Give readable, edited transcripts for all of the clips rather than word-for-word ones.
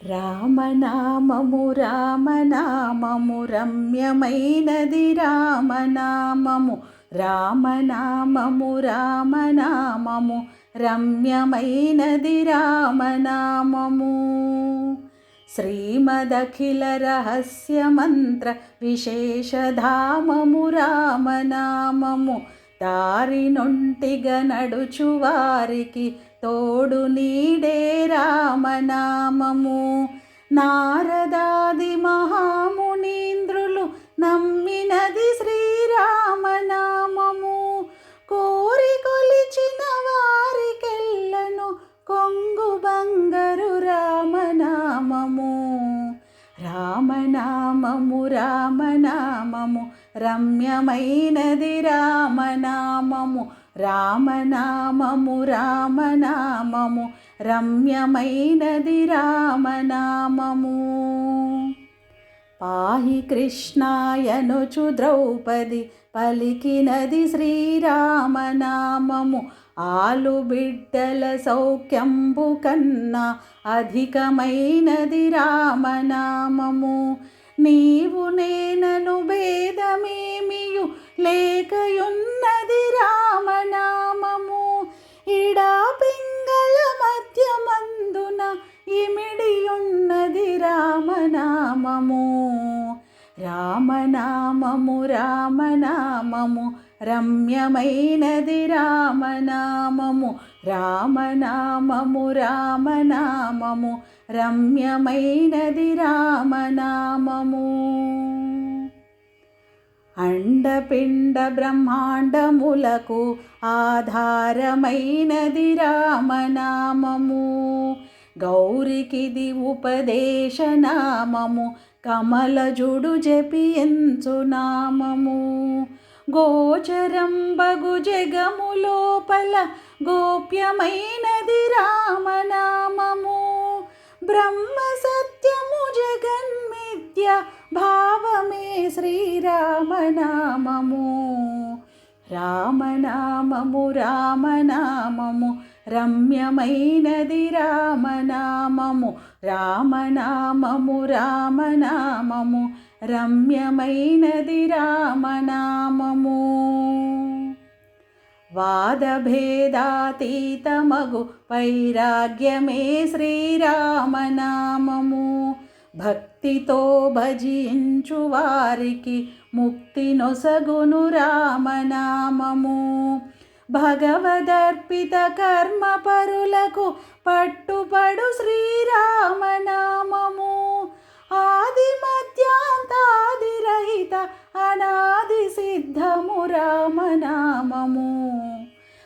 రామనామము రామనామము రమ్యమైనది రామనామము రామనామము రామనామము రమ్యమైనది రామనామము శ్రీమదఖిల రహస్య మంత్ర విశేషధామము రామనామము దారి నొంటిగా నడుచు వారికి తోడు నీడే రామనామము నారదాది మహామునీంద్రులు నమ్మినది శ్రీరామనామము కోరి కొలిచిన వారికెల్లను కొంగు బంగారు రామనామము రామనామము రామనామము రమ్యమైనది రామనామము రామనామము రామనామము రమ్యమైనది రామనామము పాహి కృష్ణాయనుచు ద్రౌపది పలికినది శ్రీరామనామము ఆలు బిడ్డల సౌఖ్యంబు కన్నా అధికమైనది రామనామము నీవు నేనను భేదమేమియు లేకయున్నది రామనామము ఇడా పింగళ మధ్యమందున ఇమిడియున్నది రామనామము రామనామము రామనామము రమ్యమైనది రామనామము రామనామము రామనామము రమ్యమైనది రామనామము అండపిండ బ్రహ్మాండములకు ఆధారమైనది రామనామము గౌరికిది ఉపదేశనామము కమలజుడు జపించు నామము గోచరంబగు జగము లోపల గోప్యమైనది రామనామము బ్రహ్మ సత్యము జగన్మిథ్య భావమే శ్రీరామనామము రామనామము రామనామము రమ్యమైనది రామనామము రామనామము రామనామము రమ్యమైనది రామనామము వాదభేదాతీతమగు వైరాగ్యమే శ్రీరామనామము భక్తితో భజించు వారికి ముక్తి నొసగును రామనామము భగవదర్పిత కర్మ పరులకు పట్టుపడు శ్రీరామనామము ఆది మధ్యాంతాది రహిత అనాది సిద్ధము రామనామము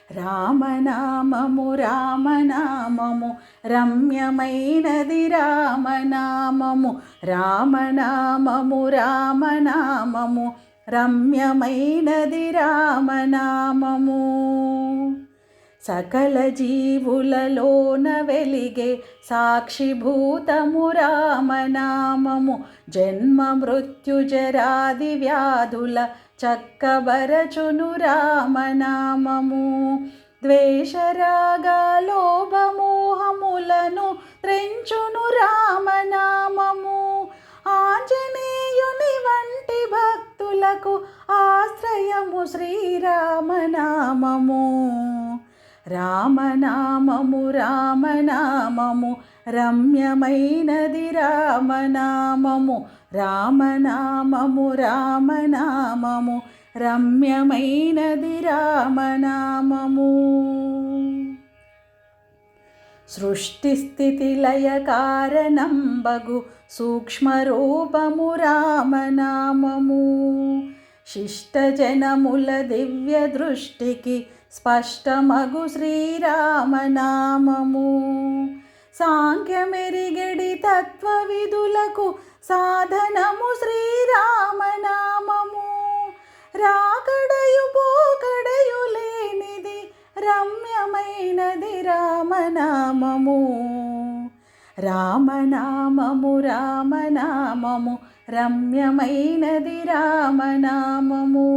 రామనామము రామనామము రమ్యమైనది రామనామము రామనామము రామనామము రమ్యమైనది రామనామము సకల జీవులలోన వెలిగే సాక్షిభూతము రామనామము జన్మ మృత్యు జరాది వ్యాధుల చక్కబరచును రామనామము ద్వేషరాగాలోభమోహములను త్రెంచును రామనామము ఆంజనేయుని వంటి భక్తులకు ఆశ్రయము శ్రీరామనామము రామనామము రామనామము రమ్యమైనది రామనామము రామనామము రామనామము రమ్యమైనది రామనామము సృష్టి స్థితి లయ కారణం బగు సూక్ష్మరూపము రామనామము శిష్టజనముల దివ్య దృష్టికి స్పష్టమగు శ్రీరామనామము సాంఖ్యమెరిగడి తత్వవిధులకు సాధనము శ్రీరామనామము రాకడయు పోకడయు లేనిది రమ్యమైనది రామనామము రామనామము రామనామము రమ్యమైనది రామనామము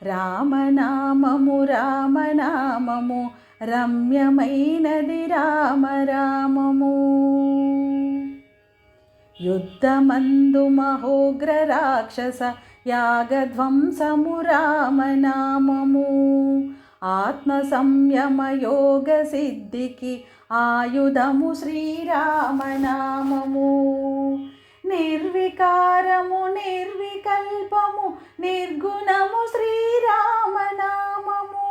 రామనామము రామనామము రమ్యమైనది రామరామము. యుద్ధమందు మహోగ్ర రాక్షస యాగధ్వంసము రామనామము. ఆత్మ సంయమ యోగ సిద్ధికి ఆయుధము శ్రీరామనామము. నిర్వికారము నిర్వికల్పము నిర్గుణము శ్రీరామనామము.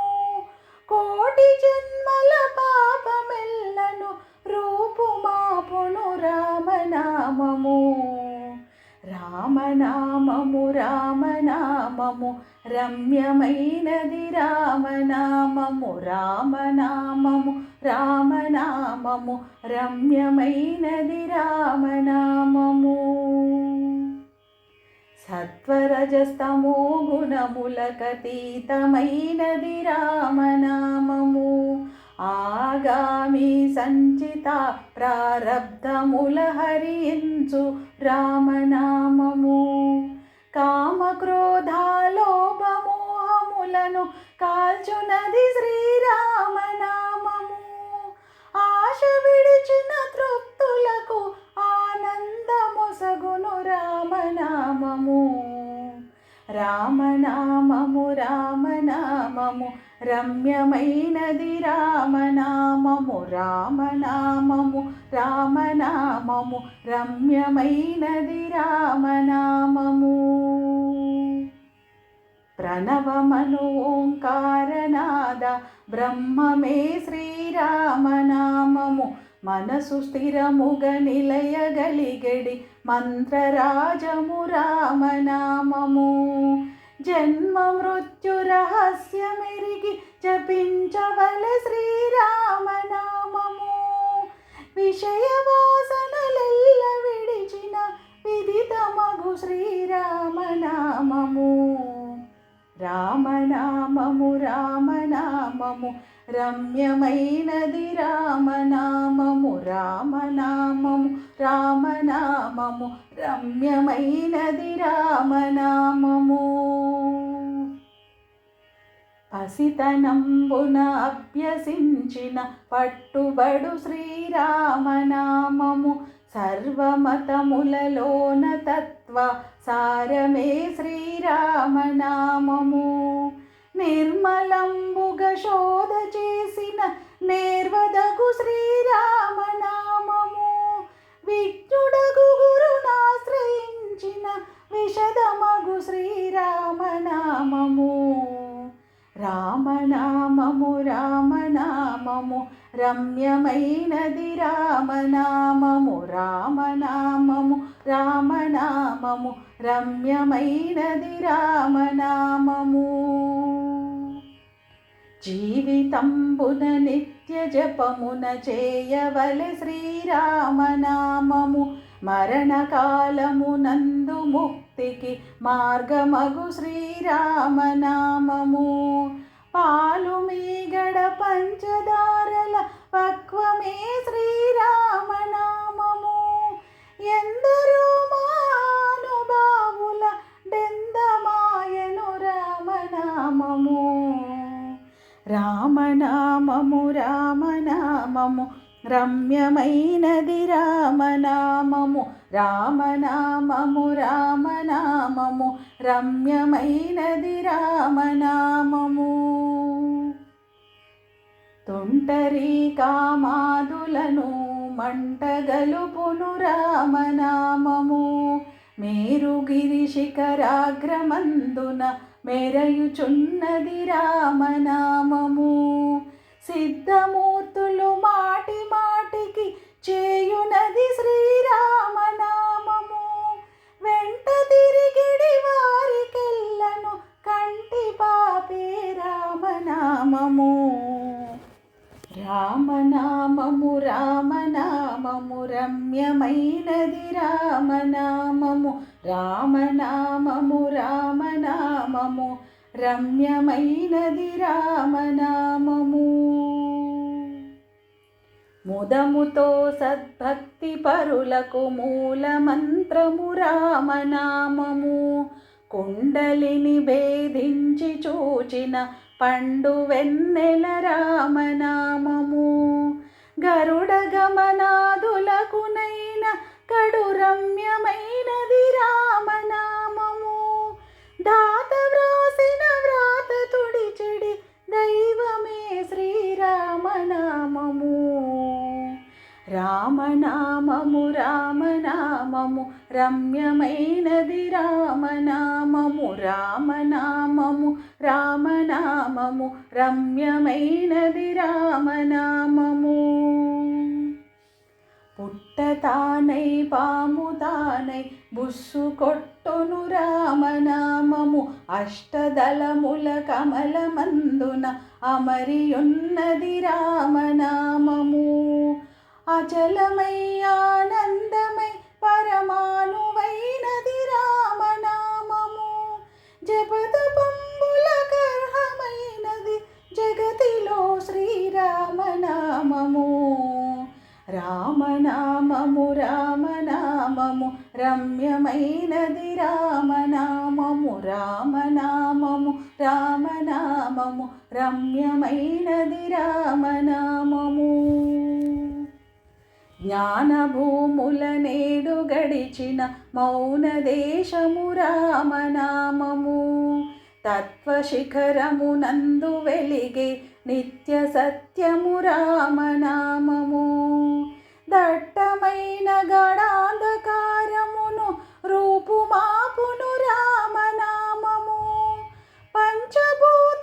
కోటి జన్మల పాపమెల్లను రూపుమాపును రామనామము. రామనామము రామనామము రమ్యమైనది రామనామము. రామనామము రామనామము రమ్యమైనది రామనామము. సత్వరజస్తమో గుణములకతీతమైనది రామనామము. ఆగామి సంచిత ప్రారబ్ధముల హరించు రామనామము. కామక్రోధాలోభమోహములను కాల్చునది శ్రీరామనామము. ఆశ విడిచిన తృప్తులకు ఆనందమొసగును రామనామము. రామనామము రామనామము రమ్యమైనది రామనామము. రామనామము రామనామము రమ్యమైనది రామనామము. ప్రణవమను ఓంకారనాద బ్రహ్మమే శ్రీరామనామము. మనసు స్థిరముగ నిలయగలిగడి మంత్రరాజము రామనామము. జన్మ మృత్యు రహస్యమెరిగి జపించవలె శ్రీరామనామము. విషయ వాసనలెల్ల విడిచిన విదితమగు శ్రీరామనామము. రామనామము రామనామము రమ్యమైనది రామనామము. రామనామము రామనామము రమ్యమైనది రామనామము. పసితనంబున అభ్యసించిన పట్టుబడు శ్రీరామనామము. సర్వమతములలోన తత్వ సారమే శ్రీరామనామము. నిర్మలంబుగ శోధ చేసిన నేర్వదగు శ్రీరామనామము. విజ్ఞుడగు గురునాశ్రయించిన విశదమగు శ్రీరామనామము. రామనామము రామనామము రమ్యమైనది రామనామము. రామనామము రామనామము రమ్యమైనది రామనామము. జీవితంబున నిత్య జపమున చేయవలె శ్రీరామనామము. మరణకాలమునందు ముక్తికి మార్గమగు శ్రీరామనామము. పాలు మీగడ పంచదారల పక్వమే శ్రీరామనామము. ఎందరో మహానుభావుల డెందమాయను రామనామము. రామనామము రామనామము రమ్యమైనది రామనామము. రామనామము రామనామము రమ్యమైనది రామనామము. తుంటరి కామాదులను మంటగలుపును రామనామము. మేరుగిరి శిఖరాగ్రమందున మెరయుచున్నది రామనామము. సిద్ధమూర్తులు మాటి మాటికి చేయునది శ్రీరామనామము. వెంట తిరిగిడి వారికెల్లను కంటి పాపే రామనామము. రామనామము రామనామము రమ్యమైనది రామనామము. రామనామము రామనామము రమ్యమైనది రామనామము. ముదముతో సద్భక్తి పరులకు మూలమంత్రము రామనామము. కుండలిని భేదించి చూచిన పండు వెన్నెల రామనామము. గరుడ గమనాదులకునైన కడు రమ్య రామనామము రమ్యమైనది రామనామము రామనామము రామనామము రమ్యమైనది రామనామము పుట్టతానై పాముతానై బుస్సు కొట్టును రామనామము అష్టదళముల కమలమందున అమరియున్నది రామనామము అచలమై ఆనందమై పరమానువైనది రామనామము జపతపంబులకర్హమైనది జగతిలో శ్రీరామనామము రామనామము రామనామము రమ్యమైనది రామనామము రామనామము రామనామము రమ్యమైనది రామనామము జ్ఞానభూముల నేడు గడిచిన మౌన దేశము రామనామము తత్వశిఖరమునందు వెలిగే నిత్య సత్యము రామనామము దట్టమైన గడాంధకారమును రూపుమాపును రామనామము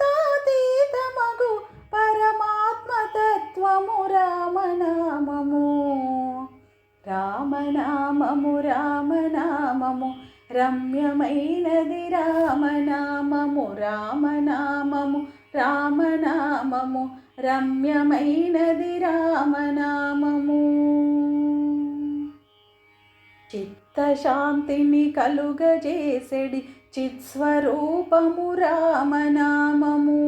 పంచభూతాతీతమగు పరమాత్మతత్వము రామనామము రామనామము రామనామము రమ్యమైనది రామనామము రామనామము రామనామము రమ్యమైనది రామనామము చిత్తశాంతిని కలుగజేసెడి చిత్స్వరూపము రామనామము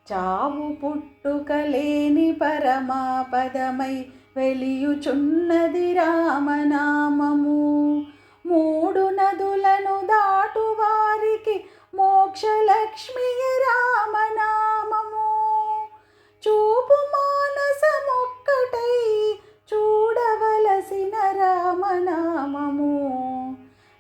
చావు పుట్టుకలేని పరమాపదమై వెలియుచున్నది రామనామము మూడు నదులను దాటు వారికి మోక్షలక్ష్మి రామనామము చూపు మానసమొక్కటై చూడవలసిన రామనామము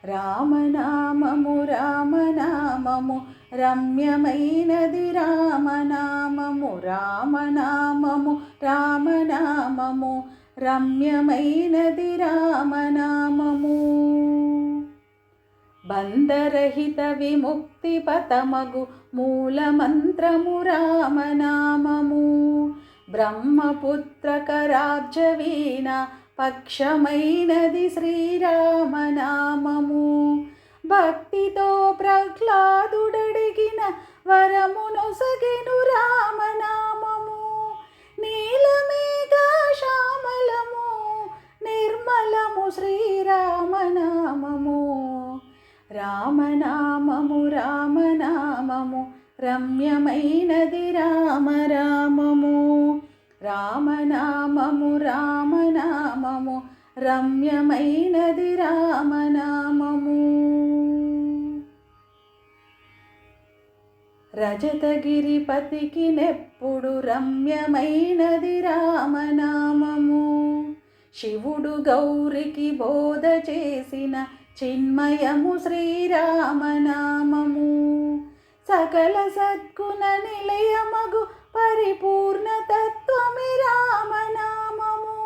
రామనామము రామనామము రమ్యమైనది రామనామము రామనామము రామనామము రమ్యమైనది రామనామము బంధరహిత విముక్తి పతమగు మూలమంత్రము రామనామము బ్రహ్మపుత్రకరాబ్జవీణ పక్షమైనది శ్రీరామనామము భక్తితో ప్రహ్లాదుడడిగిన వరమునొసగెను రామనామము నీలమేఘాశ్యామలము నిర్మలము శ్రీరామనామము రామనామము రామనామము రమ్యమైనది రామరామము రామనామము రామనామము రమ్యమైనది రామనామము రజతగిరిపతికి నెప్పుడు రమ్యమైనది రామనామము శివుడు గౌరికి బోధ చేసిన చిన్మయము శ్రీరామనామము సకల సద్గుణ నిలయమగు పరిపూర్ణ తత్వమి రామనామము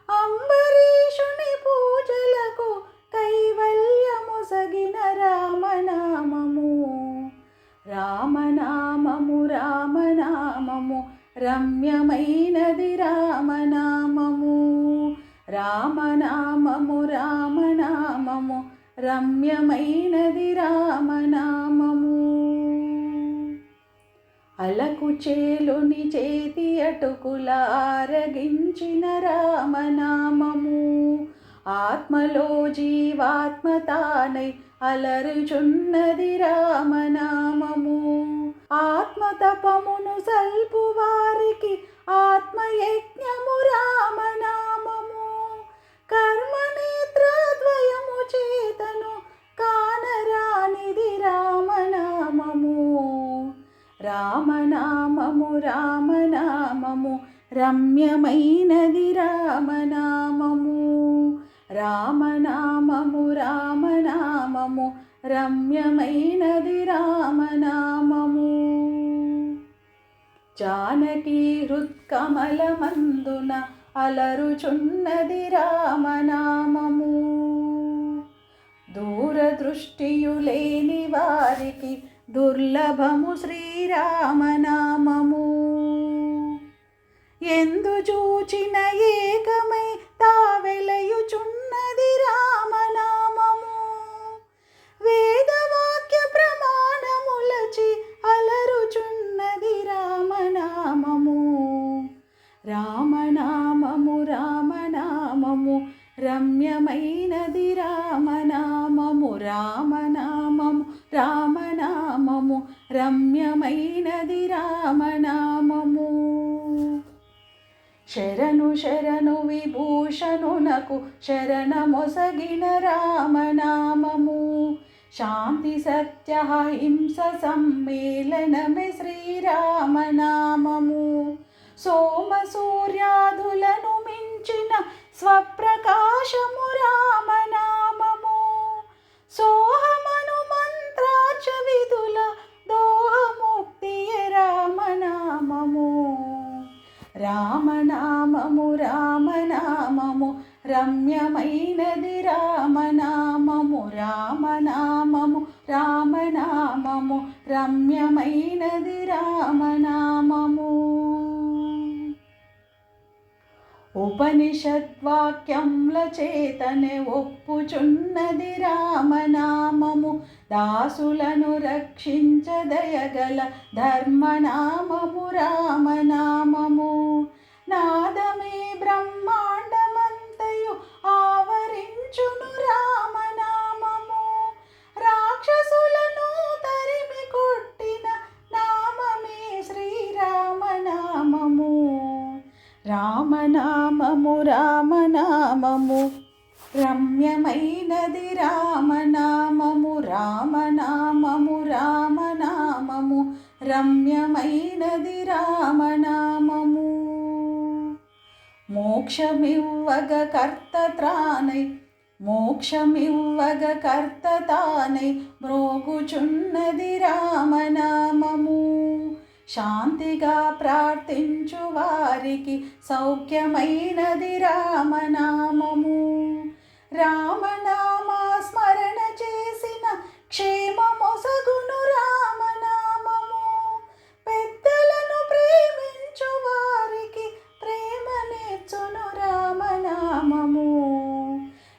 అంబరీషుని పూజలకు కైవల్యము సగిన రామనామము రామనామము రామనామము రమ్యమైనది రామనామము రామనామము రామనామము రమ్యమైనది రామనామము అలకుచేలుని చేతి అటుకుల ఆరగించిన రామనామము ఆత్మలో జీవాత్మ తానై అలరుచున్నది రామనామము ఆత్మతపమును సల్పు వారికి ఆత్మయజ్ఞము రామనామము కర్మనేత్రద్వయము చేతను కానరానిది రామనామము రామనామము రామనామము రమ్యమైనది రామనామము రామనామము రామనామము రమ్యమైనది రామనామము జానకి హృత్కమలమందున అలరుచున్నది రామనామము దృష్టియు లేని వారికి దుర్లభము శ్రీరామనామము. ఎందు చూచిన ఏకమై తావెలయుచున్నది రామనామము. వేదవాక్య ప్రమాణములచి అలరుచున్నది రామనామము. రామనామము రామనామము రమ్యమైనది రామనామము. రామనామము రామనామము రమ్యమైనది రామనామము. శరణు శరణు విభూషణునకు శరణమొసగిన రామనామము. శాంతి సత్య హింస సమ్మేళనమే శ్రీరామనామము. సోమ సూర్యాదులను మించిన స్వప్రకాశము రామనామము. సోహమను మంత్రాచ విధుల దోహముక్తియ రామనామము. రామనామము రామనామము రమ్యమైనది రామనామము. రామనామము రామనామము రమ్యమైనది రామనామము. ఉపనిషద్వాక్యముల చేతనే ఒప్పుచున్నది రామనామము. దాసులను రక్షించదయగల ధర్మనామము రామనామము. నాదమే బ్రహ్మాండమంతయు ఆవరించును రామనామము. రాక్షసులను తరిమి కొట్టిన నామమే శ్రీరామనామము. రామనామము రామనామము రమ్యమైనది రామనామము. రామనామము రామనామము రమ్యమైనది రామనామము. మోక్షమివ్వగ కర్త త్రానై మోక్షమివ్వగ కర్త తానై మ్రోగుచున్నది రామనామము. శాంతిగా ప్రార్థించు వారికి సౌఖ్యమైనది రామనామము. రామనామా స్మరణ చేసిన క్షేమమొసగును రామనామము. పెద్దలను ప్రేమించు వారికి ప్రేమనిచ్చును రామనామము.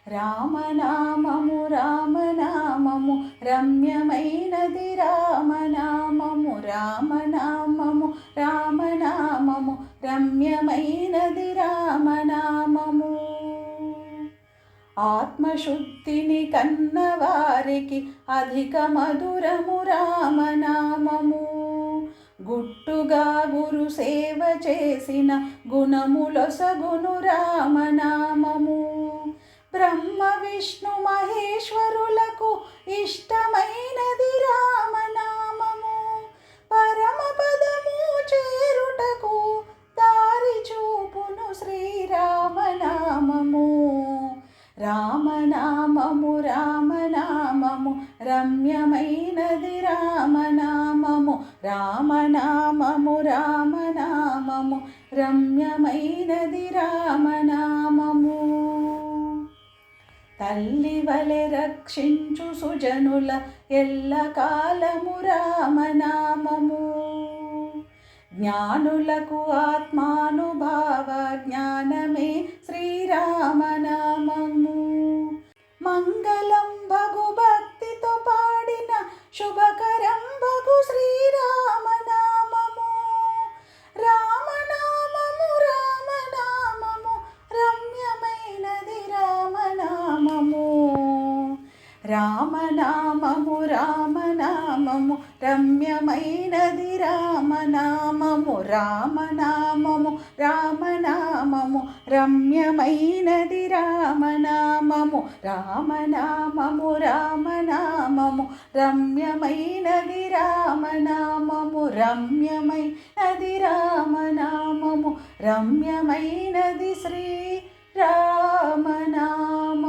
రామనామము రామనామము రమ్యమైనది రామనామము. రామనామము రామనామము రమ్యమైనది రామనామము. ఆత్మశుద్ధిని కన్నవారికి అధిక మధురము రామనామము. గుట్టుగా గురు సేవ చేసిన గుణములొసగును రామనామము. బ్రహ్మ విష్ణు మహేశ్వరులకు ఇష్టమైనది రామనామము. పరమపదము చేరుటకు దారి చూపును శ్రీరామనామము. రామనామము రామనామము రమ్యమైనది రామనామము. రామనామము రామనామము రమ్యమైనది రామనామము. తల్లి వలె రక్షించు సుజనుల ఎల్ల కాలము రామనామము. జ్ఞానులకు ఆత్మానుభావ జ్ఞానమే శ్రీరామనామము. మంగళం భగు భక్తితో పాడిన శుభకరం భగు శ్రీరామనామము. రామనామము రామనామము రమ్యమైనది రామనామము. రామనామము రామనామము రమ్యమైనది రామనామము. రామనామము రామనామము రమ్యమైనది రామనామము. రామనామము రామనామము రమ్యమైనది రామనామము. రమ్యమైనది రామనామము రమ్యమైనది శ్రీ రామనామము.